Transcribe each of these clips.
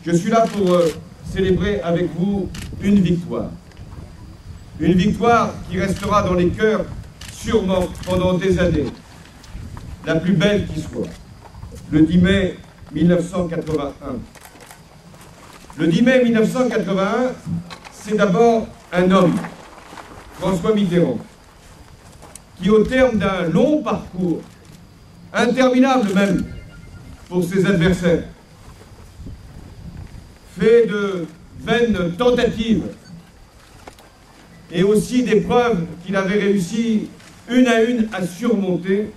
Je suis là pour célébrer avec vous une victoire. Une victoire qui restera dans les cœurs sûrement pendant des années. La plus belle qui soit. Le 10 mai 1981. Le 10 mai 1981, c'est d'abord un homme, François Mitterrand, qui au terme d'un long parcours, interminable même pour ses adversaires, fait de vaines tentatives et aussi d'épreuves qu'il avait réussi une à une à surmonter,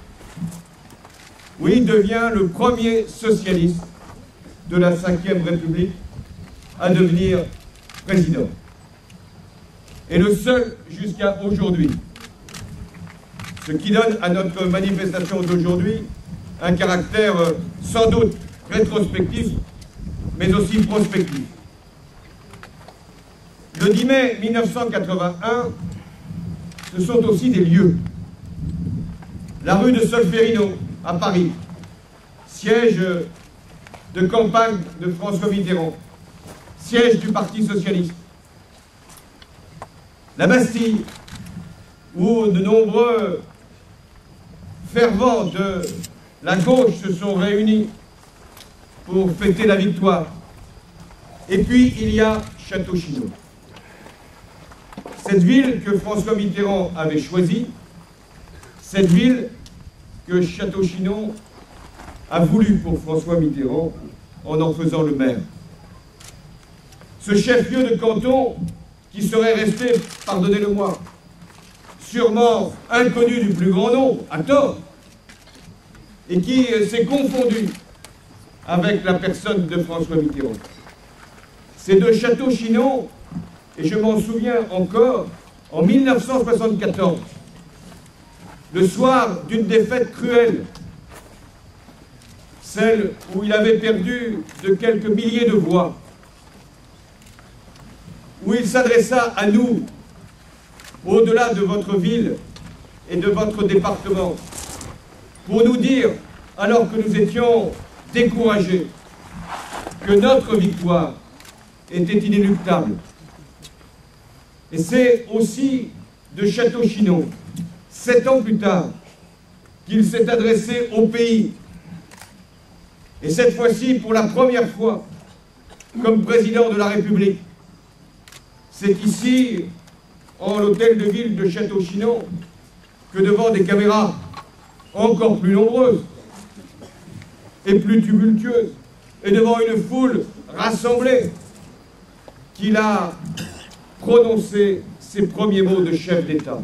où il devient le premier socialiste de la Ve République à devenir président. Et le seul jusqu'à aujourd'hui. Ce qui donne à notre manifestation d'aujourd'hui un caractère sans doute rétrospectif, mais aussi prospectif. Le 10 mai 1981, ce sont aussi des lieux. La rue de Solferino, à Paris, siège de campagne de François Mitterrand, siège du Parti socialiste. La Bastille, où de nombreux fervents de la gauche se sont réunis pour fêter la victoire. Et puis il y a Château-Chinon. Cette ville que François Mitterrand avait choisie, cette ville que Château-Chinon a voulu pour François Mitterrand en faisant le maire. Ce chef-lieu de canton qui serait resté, pardonnez-le-moi, sûrement inconnu du plus grand nombre, à tort, et qui s'est confondu avec la personne de François Mitterrand. C'est de Château-Chinon, et je m'en souviens encore, en 1974, le soir d'une défaite cruelle, celle où il avait perdu de quelques milliers de voix, où il s'adressa à nous, au-delà de votre ville et de votre département, pour nous dire, alors que nous étions découragés, que notre victoire était inéluctable. Et c'est aussi de Château-Chinon, 7 ans plus tard, qu'il s'est adressé au pays. Et cette fois-ci, pour la première fois, comme président de la République. C'est ici, en l'hôtel de ville de Château-Chinon, que devant des caméras encore plus nombreuses et plus tumultueuses, et devant une foule rassemblée, qu'il a prononcé ses premiers mots de chef d'État.